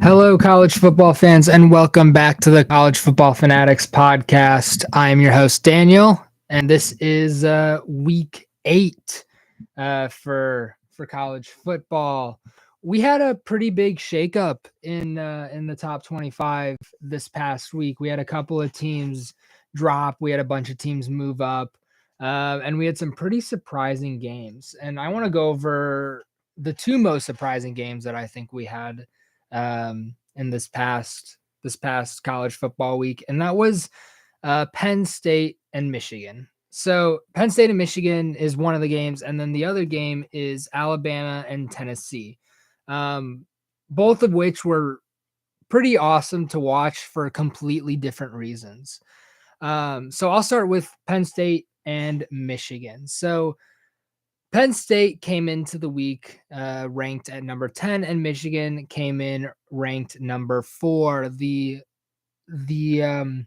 Hello, college football fans, and welcome back to the College Football Fanatics podcast. I am your host, Daniel, and this is week 8 for college football. We had a pretty big shakeup in the top 25 this past week. We had a couple of teams drop. We had a bunch of teams move up, and we had some pretty surprising games. And I want to go over the two most surprising games that I think we had in this past college football week, and that was Penn State and Michigan. So Penn State and Michigan is one of the games, and then the other game is Alabama and Tennessee, um, both of which were pretty awesome to watch for completely different reasons. So I'll start with Penn State and Michigan. So Penn State came into the week ranked at number 10, and Michigan came in ranked number 4. The um,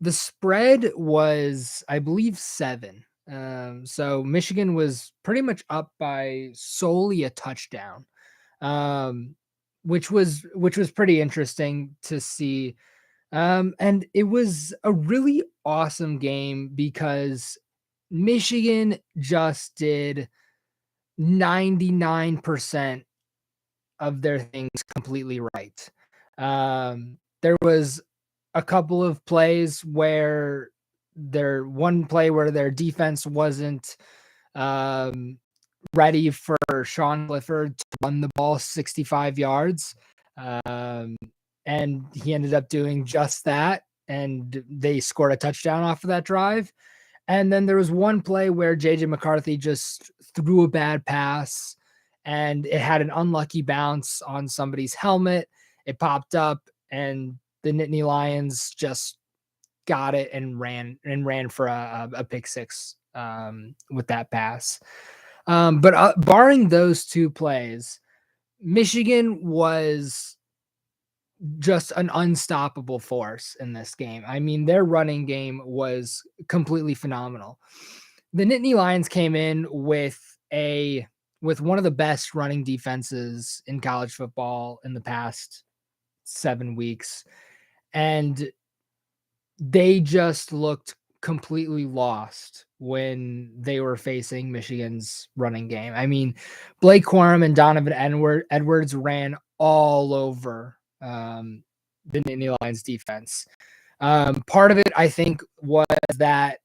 the spread was, I believe, 7. So Michigan was pretty much up by solely a touchdown, um, which was pretty interesting to see. And it was a really awesome game because Michigan just did 99% of their things completely right. There was a couple of plays where one play where their defense wasn't um, ready for Sean Clifford to run the ball 65 yards. Um, and he ended up doing just that. And they scored a touchdown off of that drive. And then there was one play where JJ McCarthy just threw a bad pass and it had an unlucky bounce on somebody's helmet. It popped up and the Nittany Lions just got it and ran for a pick six with that pass. But barring those two plays, Michigan was just an unstoppable force in this game. I mean, their running game was completely phenomenal. The Nittany Lions came in with one of the best running defenses in college football in the past 7 weeks, and they just looked completely lost when they were facing Michigan's running game. I mean, Blake Corum and Donovan Edwards ran all over the Nittany Lions defense. Part of it, I think, was that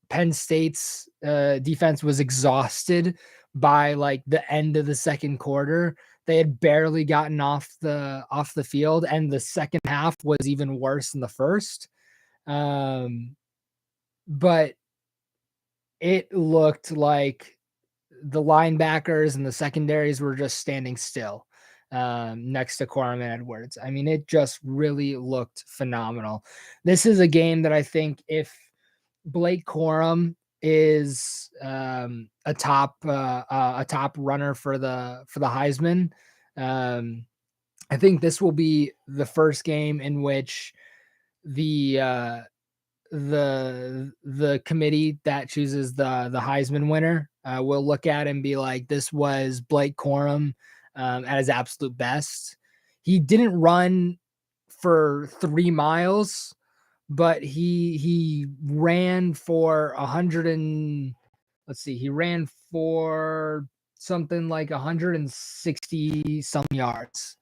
Penn State's defense was exhausted by like the end of the second quarter. They had barely gotten off the field, and the second half was even worse than the first. But it looked like the linebackers and the secondaries were just standing still next to Corum and Edwards. I mean, it just really looked phenomenal. This is a game that I think if Blake Corum is a top runner for the Heisman, I think this will be the first game in which the the committee that chooses the Heisman winner will look at and be like, this was Blake Corum at his absolute best. He didn't run for 3 miles, but he ran for 100 and let's see, he ran for something like 160 some yards,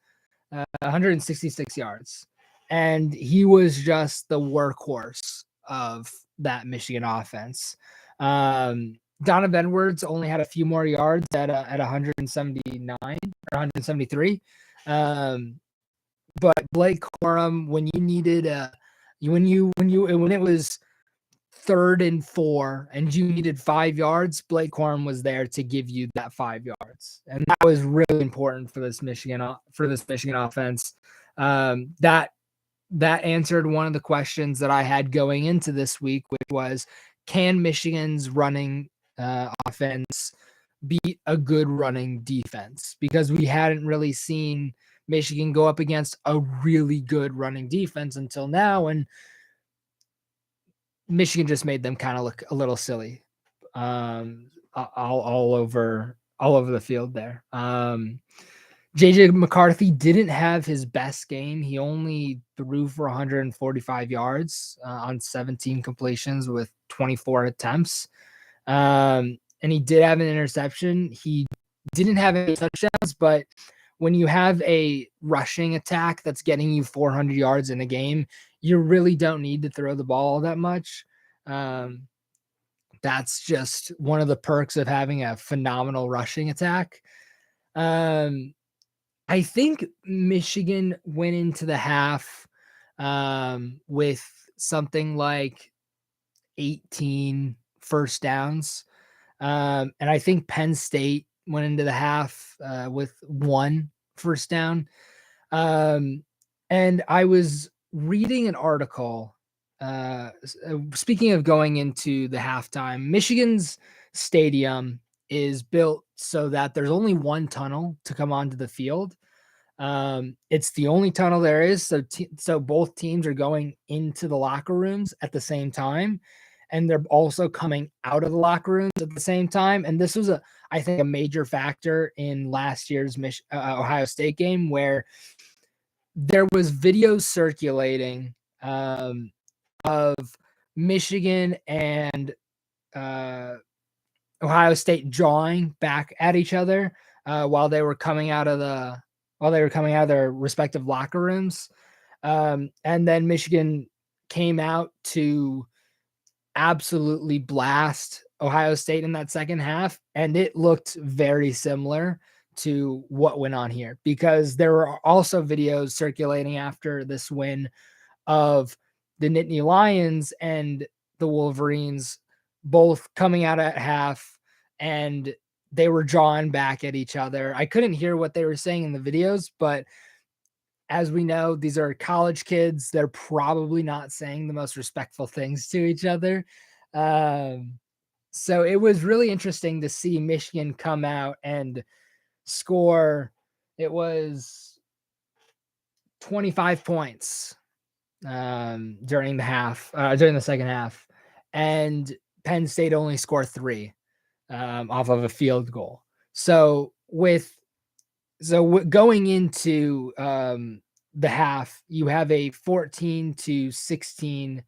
166 yards. And he was just the workhorse of that Michigan offense. Donovan Edwards only had a few more yards at 179 or 173. But Blake Corum, when you needed when it was 3rd and 4 and you needed 5 yards, Blake Corum was there to give you that 5 yards, and that was really important for this Michigan offense. That answered one of the questions that I had going into this week, which was, can Michigan's running offense beat a good running defense? Because we hadn't really seen Michigan go up against a really good running defense until now, and Michigan just made them kind of look a little silly, all over the field there. JJ McCarthy didn't have his best game. He only threw for 145 yards on 17 completions with 24 attempts. And he did have an interception. He didn't have any touchdowns, but when you have a rushing attack that's getting you 400 yards in a game, you really don't need to throw the ball all that much. That's just one of the perks of having a phenomenal rushing attack. I think Michigan went into the half with something like 18 first downs. And I think Penn State went into the half with 1 first down. And I was reading an article. Speaking of going into the halftime, Michigan's stadium is built so that there's only one tunnel to come onto the field. It's the only tunnel there is. So both teams are going into the locker rooms at the same time, and they're also coming out of the locker rooms at the same time. And this was I think, a major factor in last year's Ohio State game, where there was videos circulating of Michigan and Ohio State jawing back at each other while they were coming out of their respective locker rooms. And then Michigan came out to absolutely blast Ohio State in that second half, and it looked very similar to what went on here, because there were also videos circulating after this win of the Nittany Lions and the Wolverines both coming out at half, and they were jawing back at each other. I couldn't hear what they were saying in the videos, but as we know, these are college kids. They're probably not saying the most respectful things to each other. So it was really interesting to see Michigan come out and score. It was 25 points during the second half, and Penn State only scored 3 off of a field goal. So going into the half, you have a 14-16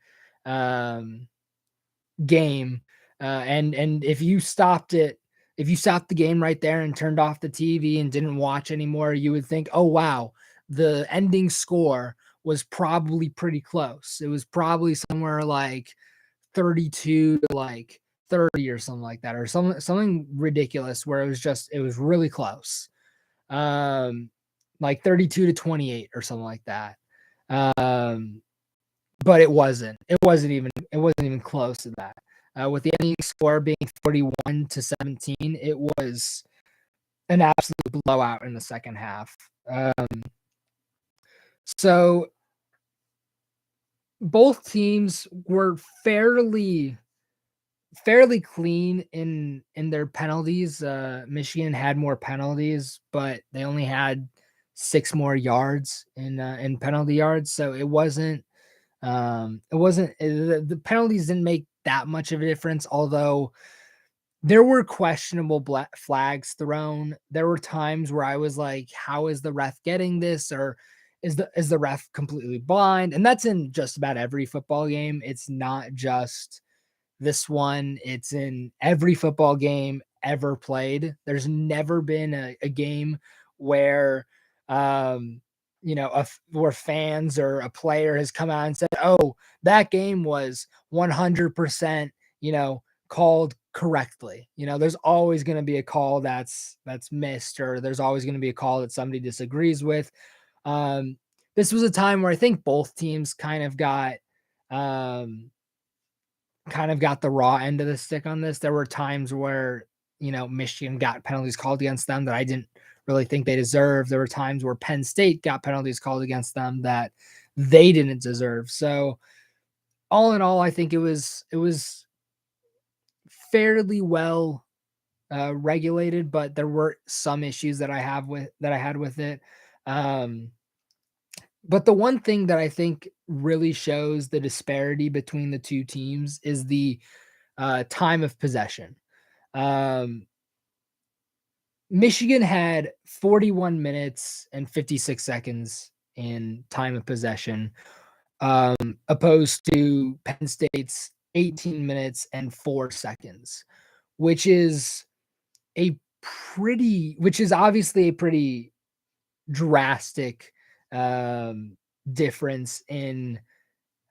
game, and if you stopped the game right there and turned off the TV and didn't watch anymore, you would think, oh wow, the ending score was probably pretty close. It was probably somewhere like 32 to like 30 or something like that, or something ridiculous, where it was really close. Like 32 to 28 or something like that. But it wasn't even close to that. With the ending score being 41-17, it was an absolute blowout in the second half. So both teams were fairly clean in their penalties. Michigan had more penalties, but they only had 6 more yards in penalty yards. So the penalties didn't make that much of a difference, although there were questionable flags thrown. There were times where I was like, how is the ref getting this? Or is the ref completely blind? And that's in just about every football game. It's not just this one. It's in every football game ever played. There's never been a game where where fans or a player has come out and said, oh, that game was 100% called correctly. There's always going to be a call that's missed, or there's always going to be a call that somebody disagrees with. This was a time where I think both teams kind of got the raw end of the stick on this. There were times where, Michigan got penalties called against them that I didn't really think they deserved. There were times where Penn State got penalties called against them that they didn't deserve. So all in all, I think it was fairly well regulated, but there were some issues that I had with it. But the one thing that I think really shows the disparity between the two teams is the time of possession. Michigan had 41 minutes and 56 seconds in time of possession, opposed to Penn State's 18 minutes and 4 seconds, which is which is obviously a pretty drastic difference in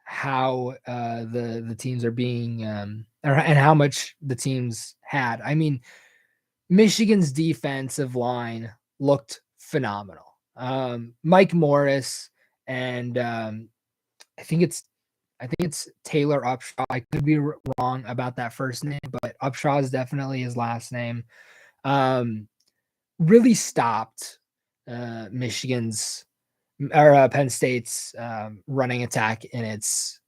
how the teams are being and how much the teams had. I mean, Michigan's defensive line looked phenomenal. Mike Morris and I think it's Taylor Upshaw. I could be wrong about that first name, but Upshaw is definitely his last name. Really stopped Michigan's or Penn State's running attack in its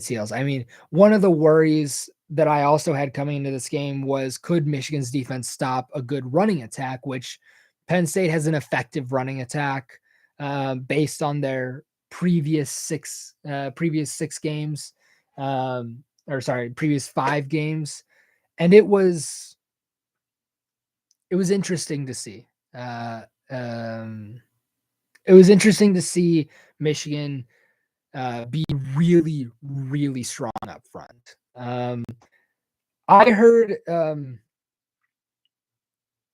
heels. I mean, one of the worries that I also had coming into this game was, could Michigan's defense stop a good running attack, which Penn State has an effective running attack based on their previous six games, previous 5 games, and it was interesting to see. It was interesting to see Michigan be really, really strong up front. I heard,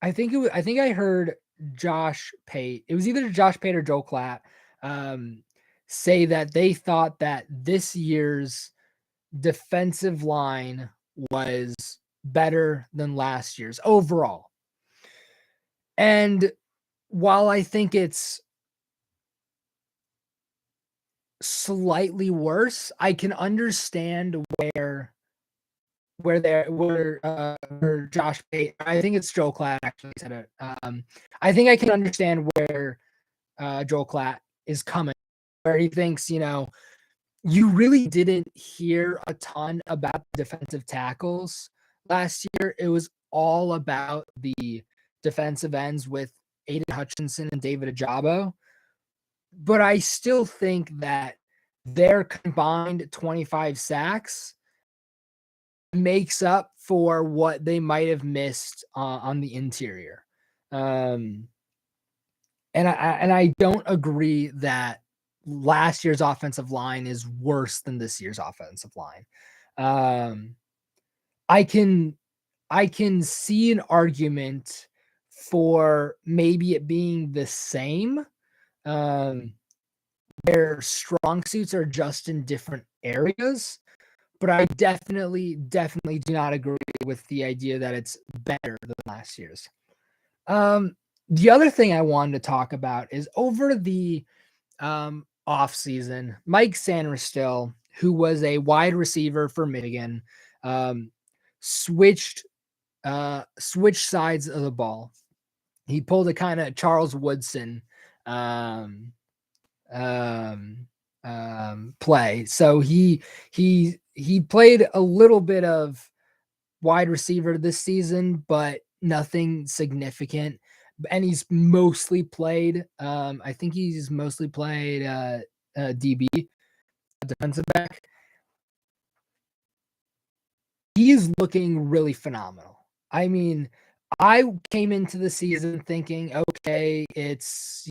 I think I heard Josh Pate. It was either Josh Pate or Joe Klatt say that they thought that this year's defensive line was better than last year's overall. And while I think it's slightly worse, I can understand where Josh Pate, I think it's Joel Klatt actually said it. I think I can understand where Joel Klatt is coming, where he thinks, you really didn't hear a ton about defensive tackles last year. It was all about the defensive ends with Aiden Hutchinson and David Ajabo. But I still think that their combined 25 sacks makes up for what they might have missed on the interior. And I don't agree that last year's offensive line is worse than this year's offensive line. I can see an argument for maybe it being the same. Their strong suits are just in different areas, but I definitely do not agree with the idea that it's better than last year's. The other thing I wanted to talk about is over the off season, Mike Sanderstill, who was a wide receiver for Michigan, switched sides of the ball. He pulled a kind of Charles Woodson play. So he played a little bit of wide receiver this season, but nothing significant. And he's mostly played. I think he's mostly played DB, defensive back. He is looking really phenomenal. I mean, I came into the season thinking, okay, it's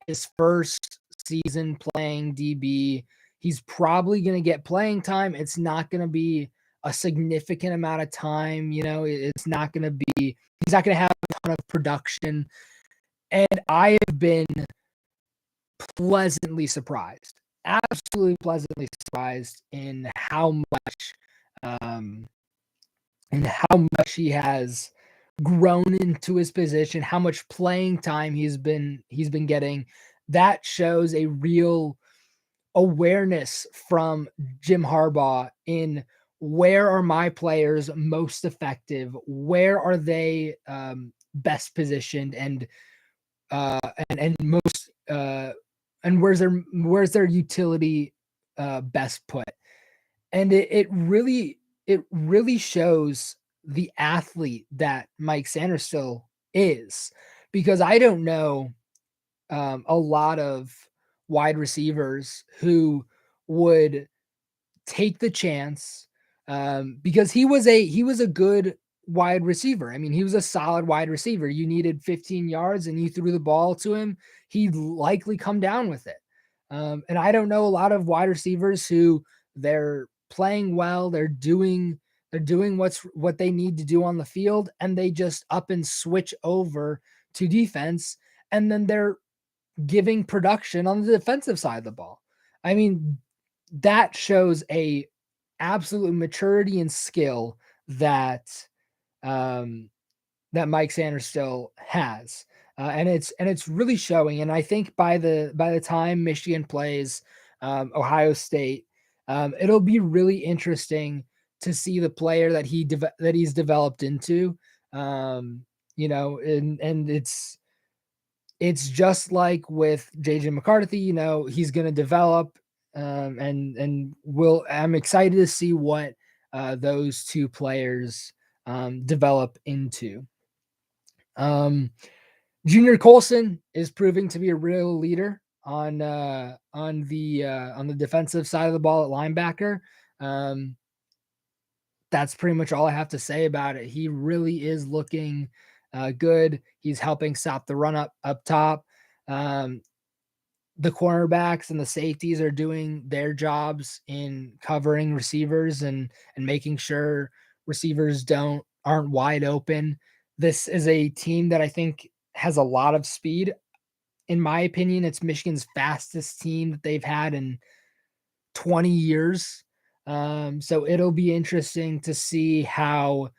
his first season playing DB. He's probably going to get playing time. It's not going to be a significant amount of time. It's not going to be, he's not going to have a ton of production. And I have been pleasantly surprised, absolutely pleasantly surprised in how much he has grown into his position, how much playing time he's been getting. That shows a real awareness from Jim Harbaugh in where are my players most effective, where are they best positioned, and most and where's their utility best put. And it really shows the athlete that Mike Sanderstill is, because I don't know a lot of wide receivers who would take the chance, because he was a good wide receiver. I mean, he was a solid wide receiver. You needed 15 yards and you threw the ball to him, he'd likely come down with it. And I don't know a lot of wide receivers who they're playing well, they're doing what they need to do on the field, and they just up and switch over to defense, and then they're giving production on the defensive side of the ball. I mean, that shows a absolute maturity and skill that um, that Mike Sanders still has, and it's really showing. And I think by the time Michigan plays Ohio State, it'll be really interesting to see the player that he's developed into. And it's just like with JJ McCarthy. He's going to develop, I'm excited to see what those two players develop into. Um, Junior Colson is proving to be a real leader on the defensive side of the ball at linebacker. Um, that's pretty much all I have to say about it. He really is looking good. He's helping stop the run up top. Um, the cornerbacks and the safeties are doing their jobs in covering receivers and making sure receivers aren't wide open. This is a team that I think has a lot of speed. In my opinion, it's Michigan's fastest team that they've had in 20 years. So it'll be interesting to see how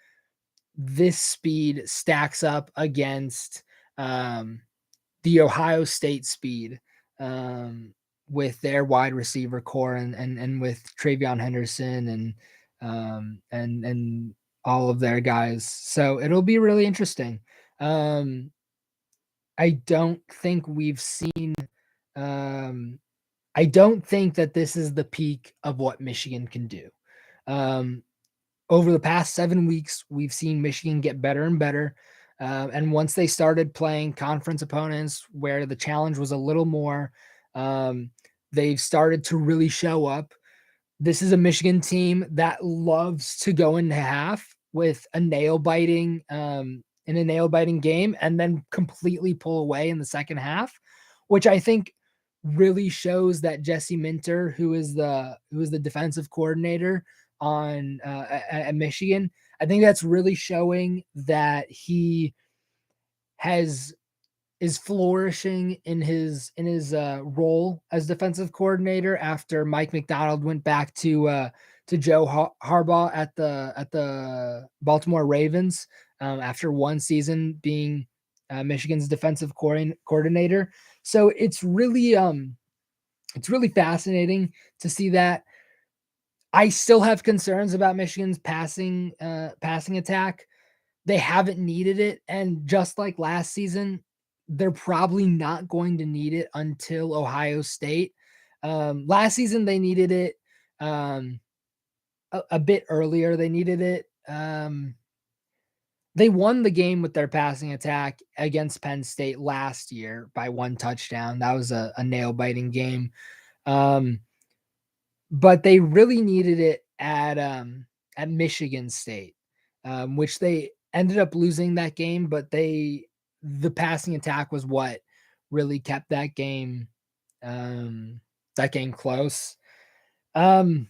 this speed stacks up against the Ohio State speed, um, with their wide receiver core and with Travion Henderson and all of their guys. So it'll be really interesting. Um, I don't think we've seen. Um, I don't think that this is the peak of what Michigan can do. Um, Over the past 7 weeks, we've seen Michigan get better and better. And once they started playing conference opponents where the challenge was a little more, they've started to really show up. This is a Michigan team that loves to go into half with a nail biting in a nail biting game and then completely pull away in the second half, which I think really shows that Jesse Minter, who is the defensive coordinator at Michigan, I think that's really showing that he has is flourishing in his role as defensive coordinator after Mike McDonald went back to Joe Harbaugh at the Baltimore Ravens after one season being Michigan's defensive coordinator. So it's really fascinating to see that. I still have concerns about Michigan's passing attack. They haven't needed it, and just like last season, they're probably not going to need it until Ohio State. Last season they needed it um, a bit earlier. They needed it. They won the game with their passing attack against Penn State last year by one touchdown. That was a nail biting game. Um, but they really needed it at Michigan State, which they ended up losing that game. But the passing attack was what really kept that game close. Um,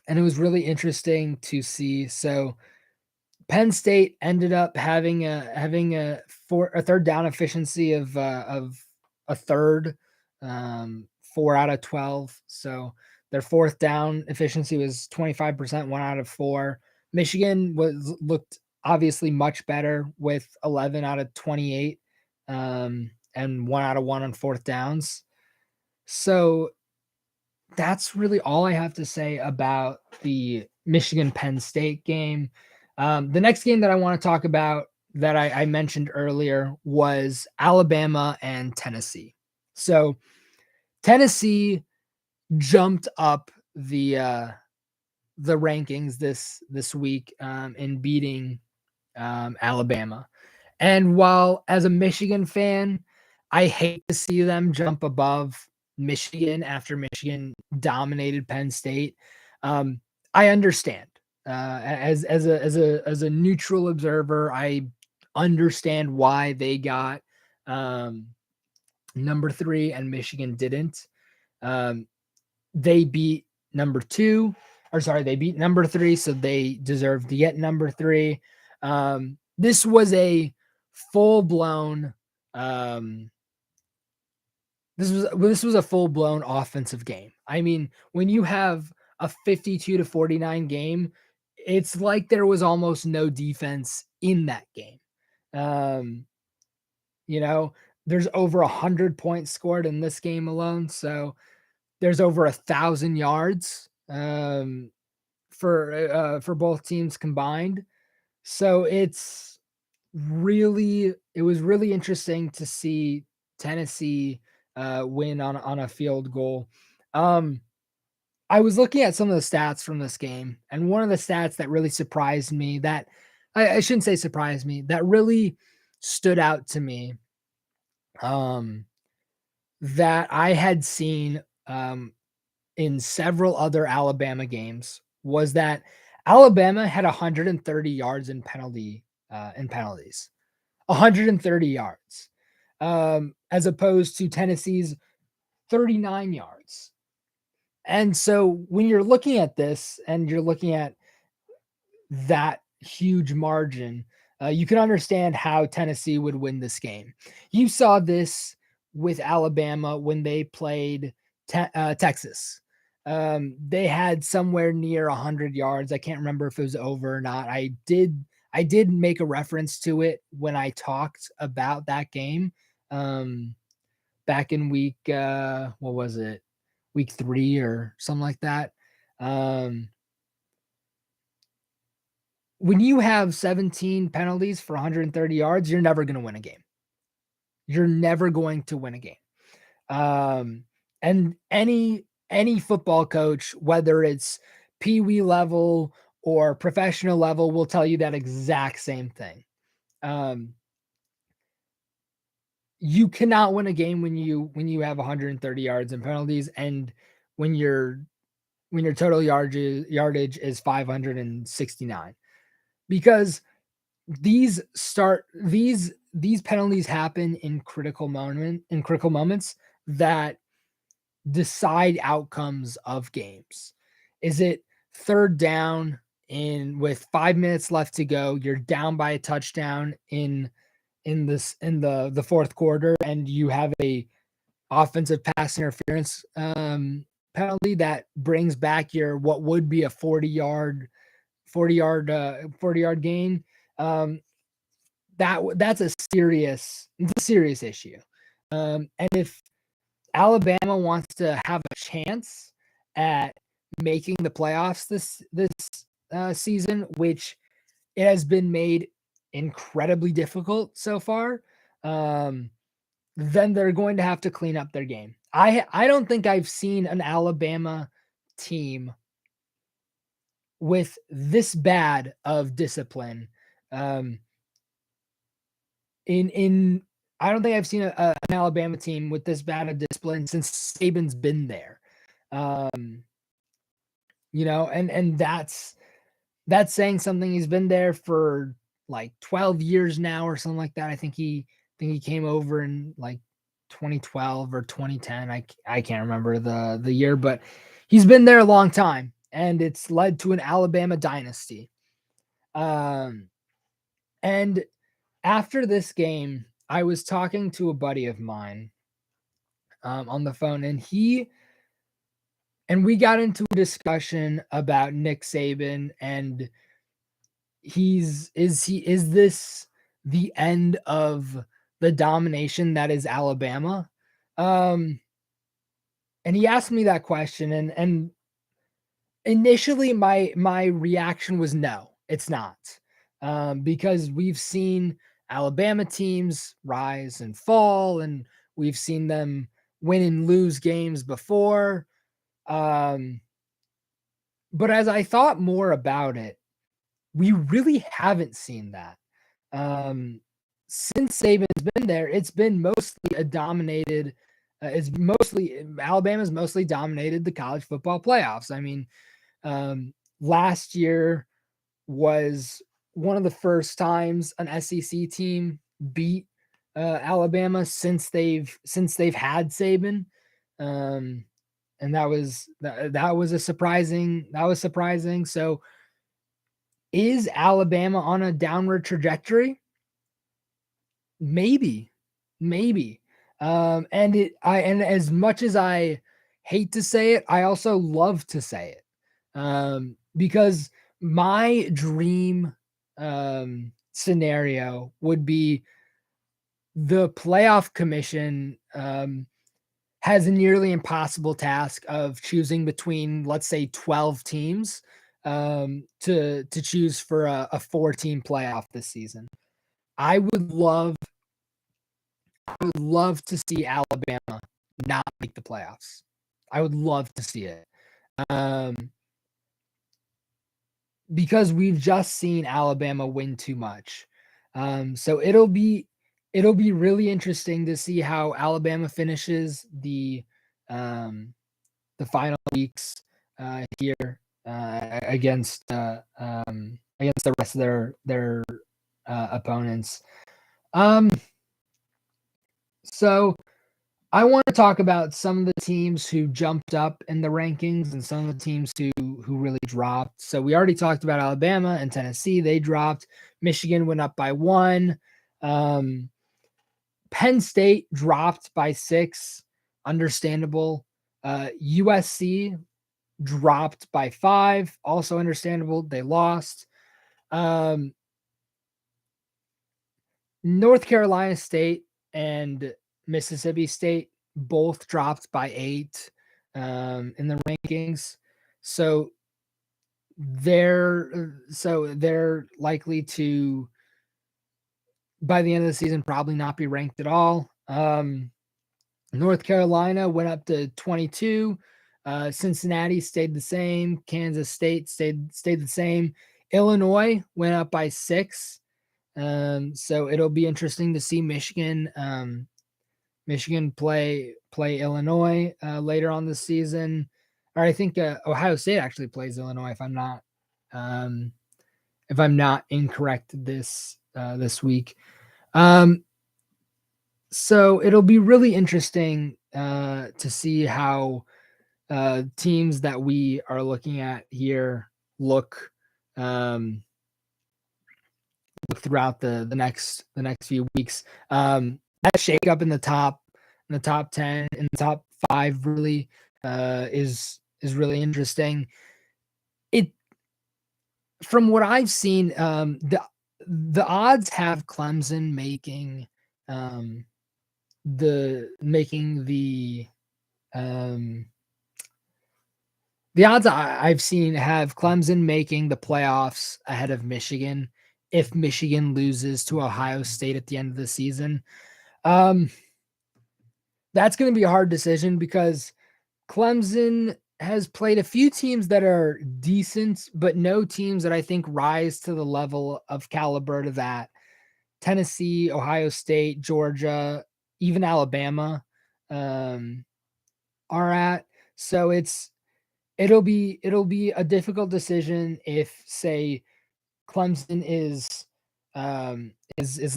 and it was really interesting to see. So Penn State ended up having a third down efficiency of a third, 4 out of 12. So their fourth down efficiency was 25%, 1 out of 4. Michigan looked obviously much better with 11 out of 28, and 1 out of 1 on fourth downs. So that's really all I have to say about the Michigan Penn State game. The next game that I want to talk about that I mentioned earlier was Alabama and Tennessee. So Tennessee jumped up the rankings this week in beating Alabama. And while as a Michigan fan, I hate to see them jump above Michigan after Michigan dominated Penn State. I understand. As a neutral observer, I understand why they got um, number 3 and Michigan didn't. Um, they beat number 2, or sorry, they beat number 3, so they deserve to get number 3. This was a full blown. This was a full blown offensive game. I mean, when you have a 52-49 game, it's like there was almost no defense in that game. Um, you know, there's over 100 points scored in this game alone, so there's over 1,000 yards for both teams combined. So it was really interesting to see Tennessee win on a field goal. Um, I was looking at some of the stats from this game, and one of the stats that really surprised me, that I shouldn't say surprised me, that really stood out to me, um, that I had seen in several other Alabama games, was that Alabama had 130 yards in penalties. 130 yards, as opposed to Tennessee's 39 yards. And so when you're looking at this and you're looking at that huge margin, you can understand how Tennessee would win this game. You saw this with Alabama when they played Texas. They had somewhere near 100 yards. I can't remember if it was over or not. I did make a reference to it when I talked about that game back in week what was it? Week 3 or something like that. When you have 17 penalties for 130 yards, you're never going to win a game. You're never going to win a game. And any football coach, whether it's Pee Wee level or professional level, will tell you that exact same thing. You cannot win a game when you have 130 yards in penalties, and when your total yardage is 569, because these penalties happen in critical moments that decide outcomes of games. Is it third down with 5 minutes left to go, you're down by a touchdown in the fourth quarter, and you have a offensive pass interference penalty that brings back your what would be a 40 yard gain. That's a serious issue. And if Alabama wants to have a chance at making the playoffs this season, which it has been made incredibly difficult so far, then they're going to have to clean up their game. I don't think I've seen an Alabama team with this bad of discipline. In I don't think I've seen an Alabama team with this bad of discipline since Saban's been there. And that's saying something. He's been there for like 12 years now or something like that. I think he came over in like 2012 or 2010. I can't remember the year, but he's been there a long time, and it's led to an Alabama dynasty. And after this game, I was talking to a buddy of mine on the phone, and we got into a discussion about Nick Saban, and is this the end of the domination that is Alabama? And he asked me that question, and initially my reaction was no, it's not. Because we've seen Alabama teams rise and fall, and we've seen them win and lose games before. But as I thought more about it, we really haven't seen that. Since Saban's been there, it's been mostly a dominated. Alabama's mostly dominated the college football playoffs. I mean, last year was one of the first times an SEC team beat Alabama since they've had Saban. Um, and that was surprising. So is Alabama on a downward trajectory? Maybe, maybe. And as much as I hate to say it, I also love to say it. Because my dream scenario would be the playoff commission has a nearly impossible task of choosing between, let's say, 12 teams to choose for a 4-team playoff this season. I would love to see Alabama not make the playoffs. I would love to see it. Because we've just seen Alabama win too much. So it'll be really interesting to see how Alabama finishes the final weeks here against the rest of their opponents. So I want to talk about some of the teams who jumped up in the rankings and some of the teams who really dropped. So we already talked about Alabama and Tennessee. They dropped. Michigan went up by 1. Penn State dropped by 6. Understandable. USC dropped by 5. Also understandable. They lost. North Carolina State and Mississippi State both dropped by 8 in the rankings. So they're likely to, by the end of the season, probably not be ranked at all. North Carolina went up to 22. Cincinnati stayed the same. Kansas State stayed the same. Illinois went up by 6. So it'll be interesting to see Michigan play Illinois later on this season. Or I think Ohio State actually plays Illinois if I'm not incorrect this week. So it'll be really interesting to see how teams that we are looking at here look throughout the next few weeks. That shake up in the top 10, in the top 5 really is really interesting. It, from what I've seen, the odds have Clemson making the odds I've seen have Clemson making the playoffs ahead of Michigan if Michigan loses to Ohio State at the end of the season. That's going to be a hard decision because Clemson has played a few teams that are decent, but no teams that I think rise to the level of caliber to that. Tennessee, Ohio State, Georgia, even Alabama are at. So it'll be a difficult decision if, say, Clemson is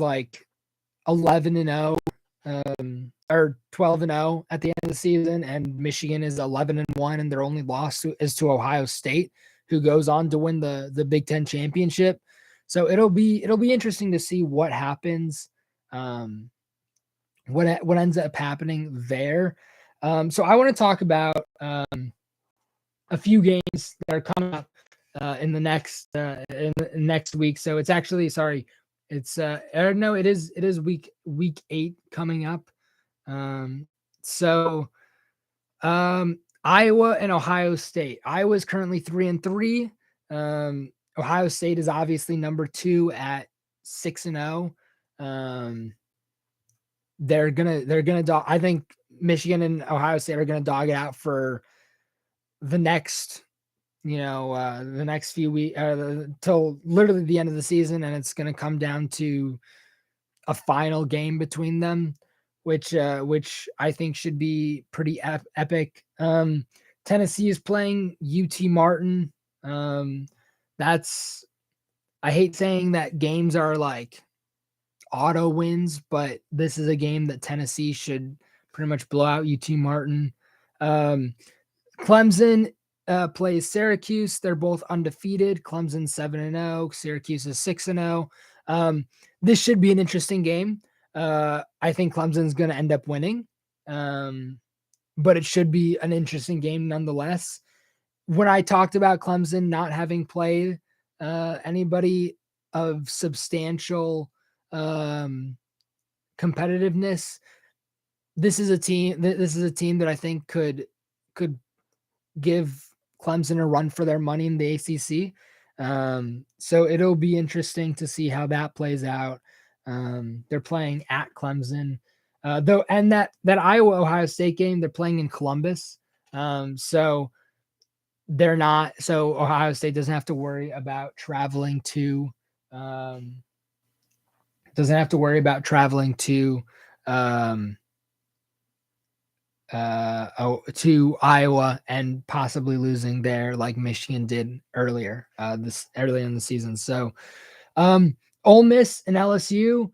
like 11-0 or 12-0 at the end of the season, and Michigan is 11-1, and their only loss is to Ohio State, who goes on to win the Big Ten championship. So it'll be interesting to see what happens, what ends up happening there. So I want to talk about a few games that are coming up in the next week. So it's actually, sorry, it's no, it is week 8 coming up. Iowa and Ohio State. Iowa's currently 3-3. Ohio State is obviously number 2 at 6-0. They're gonna dog. I think Michigan and Ohio State are gonna dog it out for the next, the next few weeks, till literally the end of the season, and it's gonna come down to a final game between them, which I think should be pretty epic. Tennessee is playing UT Martin. That's I hate saying that games are like auto wins, but this is a game that Tennessee should pretty much blow out UT Martin. Um, Clemson plays Syracuse. They're both undefeated. Clemson 7-0. Syracuse is 6-0. This should be an interesting game. I think Clemson's going to end up winning, but it should be an interesting game nonetheless. When I talked about Clemson not having played anybody of substantial competitiveness, this is a team. This is a team that I think could give Clemson a run for their money in the ACC. So it'll be interesting to see how that plays out. They're playing at Clemson, though, and that Iowa Ohio State game they're playing in Columbus. So they're not. So Ohio State doesn't have to worry about traveling to. Doesn't have to worry about traveling to. To Iowa and possibly losing there like Michigan did earlier this early in the season. So Ole Miss and LSU,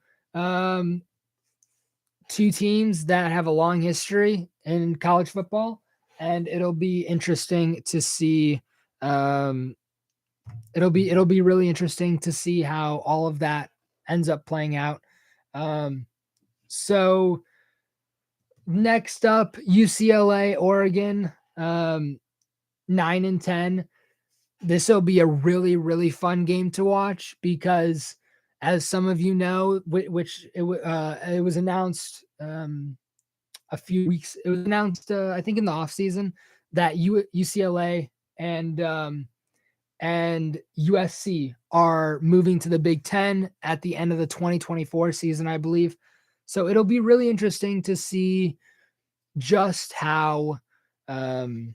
two teams that have a long history in college football, and it'll be interesting to see. It'll be really interesting to see how all of that ends up playing out. So next up, UCLA, Oregon, 9-10. This will be a really, really fun game to watch because, as some of you know, which it was announced a few weeks. It was announced, I think, in the off season that UCLA and USC are moving to the Big Ten at the end of the 2024 season, I believe. So it'll be really interesting to see just how good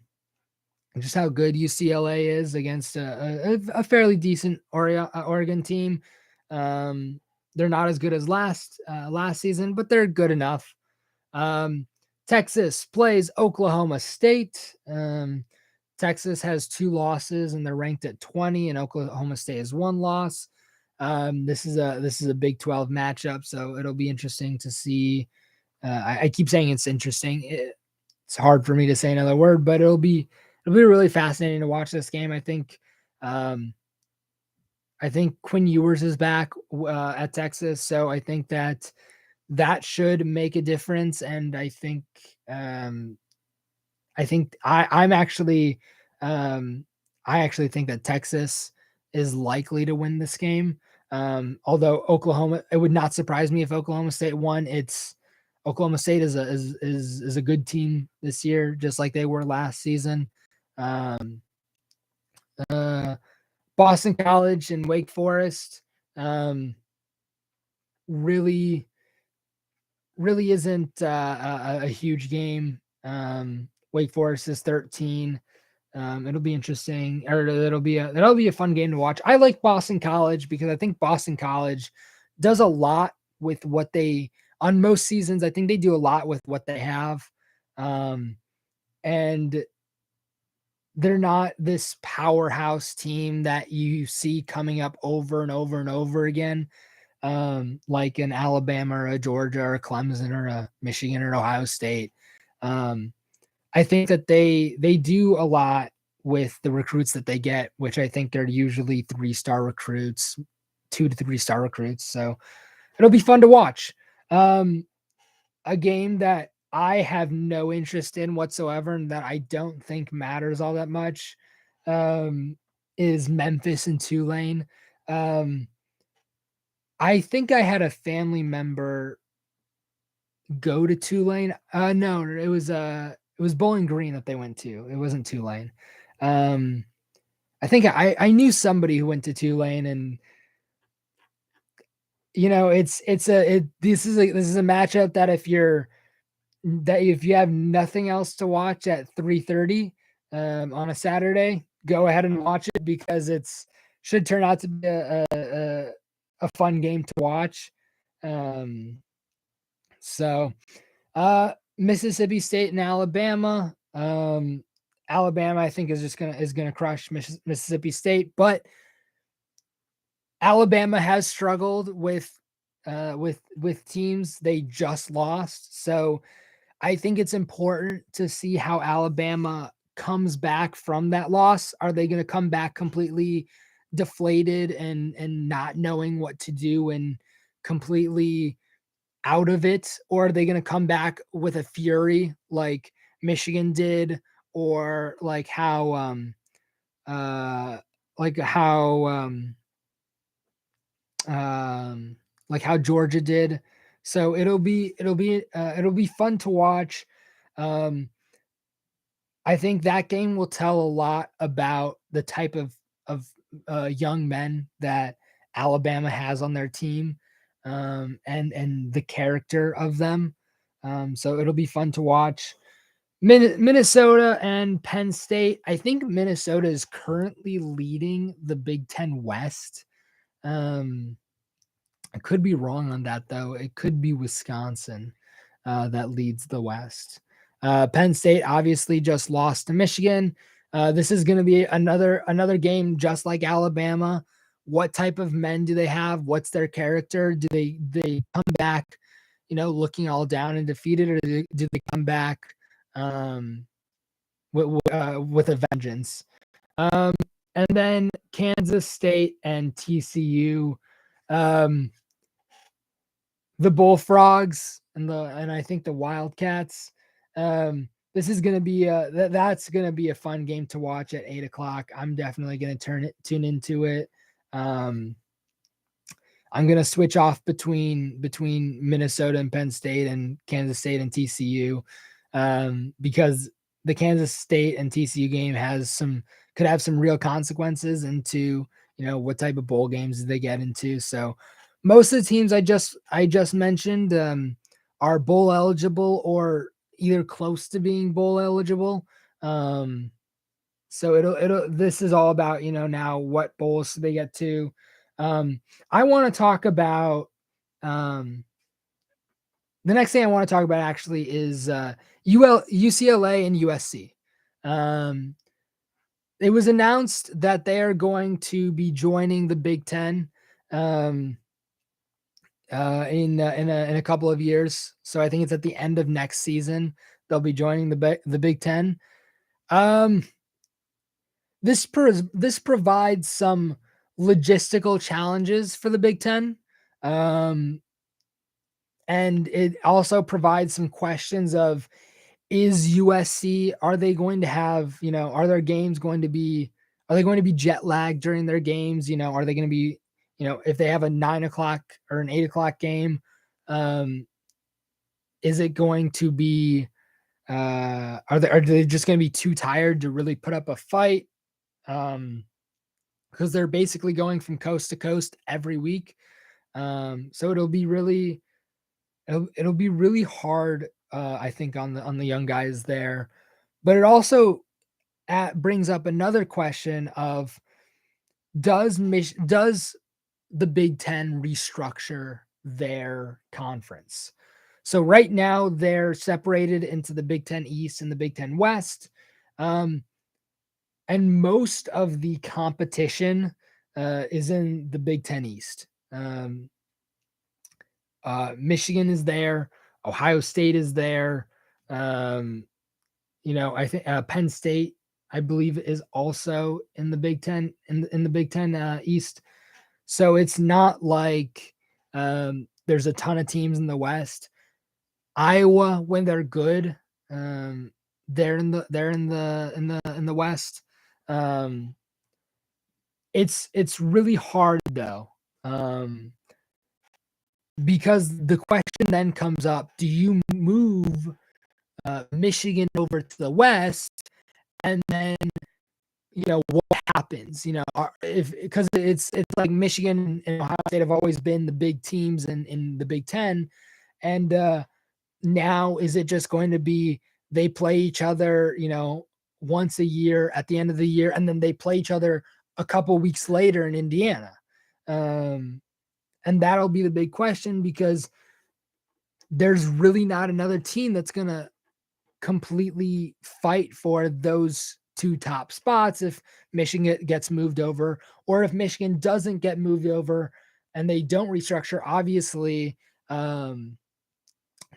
UCLA is against a fairly decent Oregon team. They're not as good as last season, but they're good enough. Texas plays Oklahoma State. Texas has 2 losses and they're ranked at 20, and Oklahoma State has 1 loss. This is a Big 12 matchup, so it'll be interesting to see. I keep saying it's interesting. It's hard for me to say another word, but it'll be really fascinating to watch this game. I think Quinn Ewers is back at Texas, so I think that should make a difference. And I'm actually I actually think that Texas is likely to win this game. Although Oklahoma, it would not surprise me if Oklahoma State won. Oklahoma State is a good team this year, just like they were last season. Boston College and Wake Forest really isn't a huge game. Wake Forest is 13. It'll be interesting, or that'll be a fun game to watch. I like Boston College because I think Boston College does a lot with what they on most seasons. I think they do a lot with what they have, and they're not this powerhouse team that you see coming up over and over and over again, like an Alabama or a Georgia or a Clemson or a Michigan or Ohio State. I think that they do a lot with the recruits that they get, which I think are usually 3-star recruits, 2 to 3-star recruits. So it'll be fun to watch. A game that I have no interest in whatsoever and that I don't think matters all that much is Memphis and Tulane. I think I had a family member go to Tulane. No, it was Bowling Green that they went to. It wasn't Tulane. I think I knew somebody who went to Tulane, and this is a matchup that if you have nothing else to watch at 3:30 on a Saturday, go ahead and watch it because should turn out to be a fun game to watch. So Mississippi State and Alabama. Alabama, I think, is gonna crush Mississippi State, but Alabama has struggled with teams they just lost. So I think it's important to see how Alabama comes back from that loss. Are they going to come back completely deflated and not knowing what to do and completely out of it, or are they going to come back with a fury like Michigan did, or uh like how um, like how Georgia did. So it'll be fun to watch. Um, I think that game will tell a lot about the type of young men that Alabama has on their team, and the character of them. So it'll be fun to watch. Minnesota and Penn State. I think Minnesota is currently leading the Big Ten West. Um, I could be wrong on that though. It could be Wisconsin that leads the West. Penn State obviously just lost to Michigan. This is going to be another game just like Alabama. What type of men do they have? What's their character? Do they come back, looking all down and defeated, or do they come back um, with a vengeance? Um, and then Kansas State and TCU. Um, the Bullfrogs and I think the Wildcats. This is gonna be that's gonna be a fun game to watch at 8 o'clock. I'm definitely gonna tune into it. Um, I'm gonna switch off between Minnesota and Penn State and Kansas State and TCU, because the Kansas State and TCU game could have some real consequences into what type of bowl games they get into. So most of the teams I just mentioned are bowl eligible or either close to being bowl eligible. Um, so it'll this is all about now what bowls they get to. I want to talk about um, the next thing I want to talk about actually is UCLA and USC. Um, it was announced that they are going to be joining the Big Ten um, in a couple of years. So I think it's at the end of next season they'll be joining the Big Ten. Um, this provides some logistical challenges for the Big Ten. Um, and it also provides some questions of, is USC, are they going to have, are their games going to be, are they going to be jet lagged during their games? Are they going to be, if they have a 9 o'clock or an 8 o'clock game, is it going to be, are they just going to be too tired to really put up a fight? Because they're basically going from coast to coast every week. So it'll be really hard, I think, on the young guys there. But it also brings up another question of, does the Big Ten restructure their conference? So right now they're separated into the Big Ten East and the Big Ten West. And most of the competition is in the Big Ten East. Michigan is there. Ohio State is there. I think Penn State, I believe, is also in the Big Ten in the Big Ten East. So it's not like there's a ton of teams in the West. Iowa, when they're good, they're in the West. Um, it's really hard though, because the question then comes up: do you move Michigan over to the West, and then what happens? If because it's like Michigan and Ohio State have always been the big teams in the Big Ten, and now is it just going to be they play each other, once a year at the end of the year, and then they play each other a couple weeks later in Indiana? And that'll be the big question, because there's really not another team that's going to completely fight for those two top spots if Michigan gets moved over, or if Michigan doesn't get moved over and they don't restructure. Obviously, the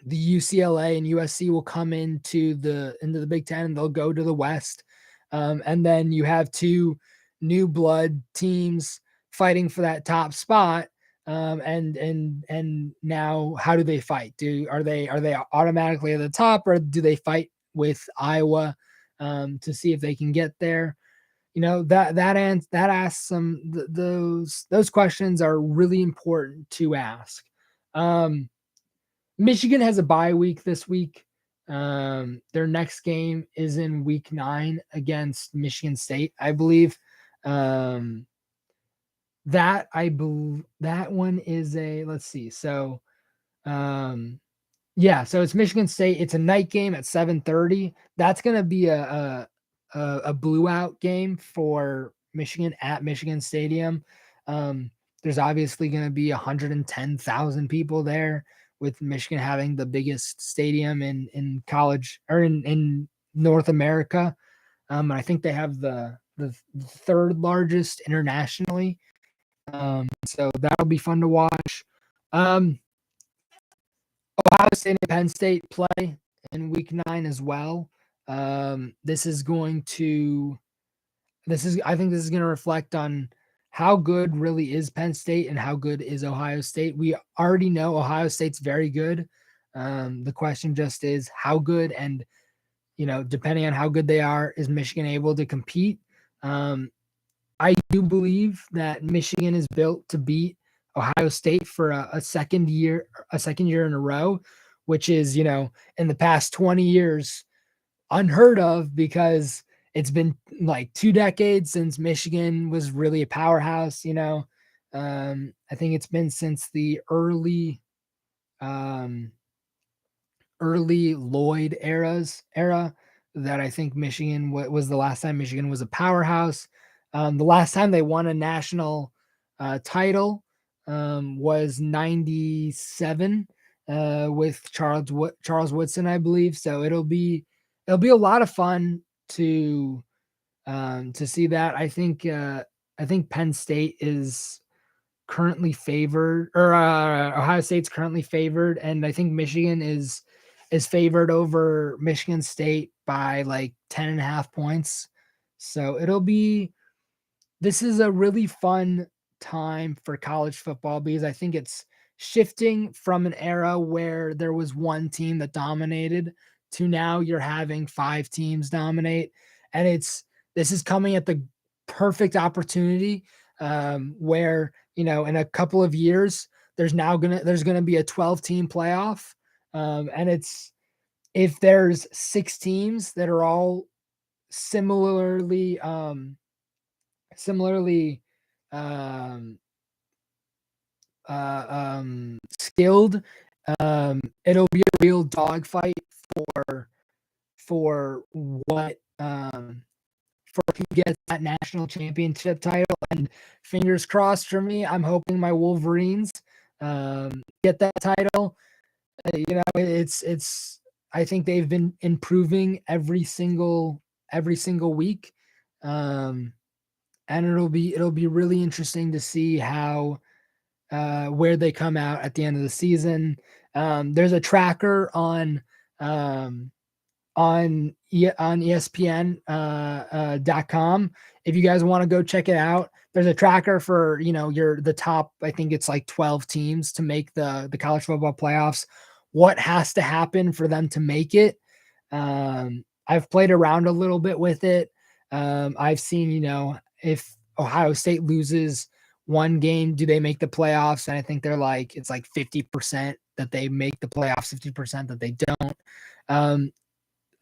UCLA and USC will come into the Big Ten and they'll go to the West, and then you have two new blood teams fighting for that top spot. And now how do they fight? Are they automatically at the top, or do they fight with Iowa to see if they can get there? That asks those questions are really important to ask. Michigan has a bye week this week. Their next game is in week 9 against Michigan State, I believe. That one is let's see. So, yeah, so it's Michigan State. It's a night game at 7:30. That's going to be a blew out game for Michigan at Michigan Stadium. There's obviously going to be 110,000 people there, with Michigan having the biggest stadium in college, or in North America. And I think they have the third largest internationally. So that'll be fun to watch. Ohio State and Penn State play in week 9 as well. I think this is going to reflect on how good really is Penn State and how good is Ohio State. We already know Ohio State's very good. The question just is how good, and depending on how good they are, is Michigan able to compete? I do believe that Michigan is built to beat Ohio State for a second year in a row, which is, in the past 20 years unheard of, because it's been like 2 decades since Michigan was really a powerhouse. I think it's been since the early Lloyd era that I think Michigan was the last time Michigan was a powerhouse. The last time they won a national title was 97 with Charles Woodson, I believe. So it'll be a lot of fun to see that. I think Penn State is currently favored, or Ohio State's currently favored, and I think Michigan is favored over Michigan State by like 10.5 points. So this is a really fun time for college football, because I think it's shifting from an era where there was one team that dominated to now you're having 5 teams dominate. And this is coming at the perfect opportunity, where, in a couple of years, there's gonna be a 12-team playoff. And if there's 6 teams that are all similarly um, skilled, it'll be a real dogfight for what for who gets that national championship title. And fingers crossed for me, I'm hoping my Wolverines get that title. It's I think they've been improving every single week. And it'll be really interesting to see how where they come out at the end of the season. There's a tracker on ESPN.com. If you guys want to go check it out, there's a tracker for the top, I think it's like 12 teams to make the college football playoffs. What has to happen for them to make it? I've played around a little bit with it. I've seen, if Ohio State loses one game, do they make the playoffs? And I think it's like 50% that they make the playoffs, 50% that they don't.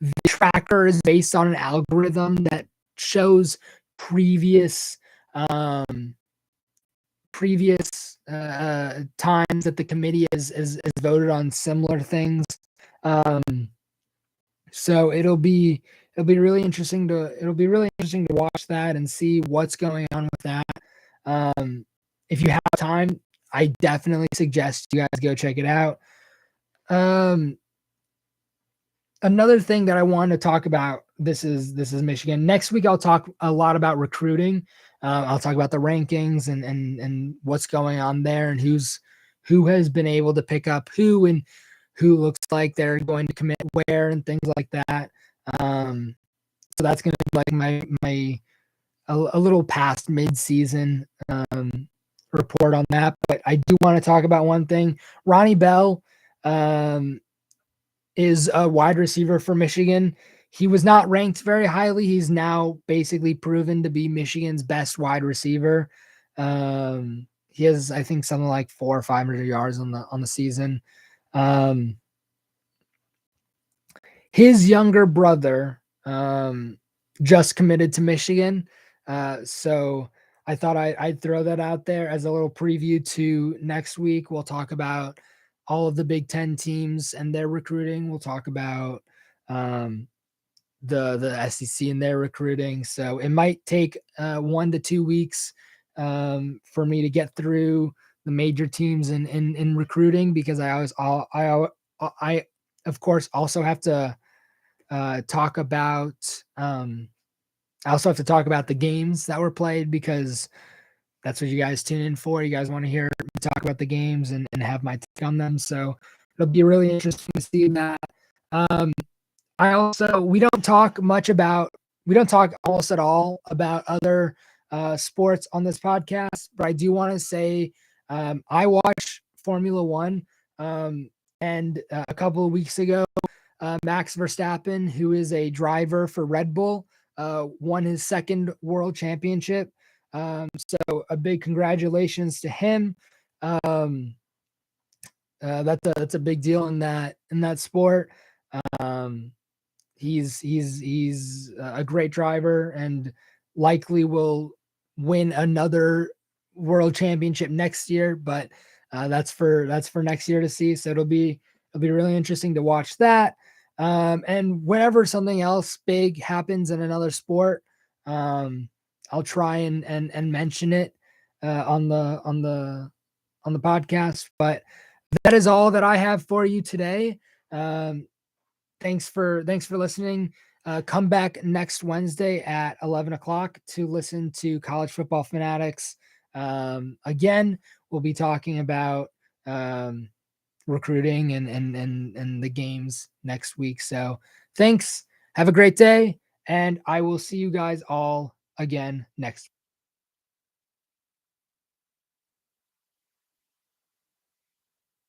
The tracker is based on an algorithm that shows previous times that the committee has voted on similar things. So it'll be really interesting to watch that and see what's going on with that. If you have time, I definitely suggest you guys go check it out. Another thing that I wanted to talk about, this is Michigan. Next week I'll talk a lot about recruiting. I'll talk about the rankings and what's going on there and who has been able to pick up who and who looks like they're going to commit where and things like that. So that's going to be like my a little past mid-season report on that. But I do want to talk about one thing. Ronnie Bell is a wide receiver for Michigan. He was not ranked very highly. He's now basically proven to be Michigan's best wide receiver. He has, I think, something like 400 or 500 yards on the season. His younger brother just committed to Michigan, so I thought I'd throw that out there as a little preview to next week. We'll talk about all of the Big Ten teams and their recruiting. We'll talk about the SEC and their recruiting. So it might take 1 to 2 weeks for me to get through the major teams in recruiting, because I of course also have to talk about I also have to talk about the games that were played, because that's what you guys tune in for. You guys want to hear me talk about the games and have my take on them. So it'll be really interesting to see that. I also we don't talk almost at all about other sports on this podcast, but I do want to say I watch Formula One, and a couple of weeks ago, Max Verstappen, who is a driver for Red Bull, won his second world championship. So a big congratulations to him. That's a big deal in that sport. Um, he's a great driver and likely will win another world championship next year, but that's for next year to see. So it'll be really interesting to watch that. And whenever something else big happens in another sport, I'll try and mention it on the podcast. But that is all that I have for you today. Thanks for listening. Come back next Wednesday at 11 o'clock to listen to College Football Fanatics. Again, we'll be talking about recruiting and the games next week. So thanks. Have a great day, and I will see you guys all again next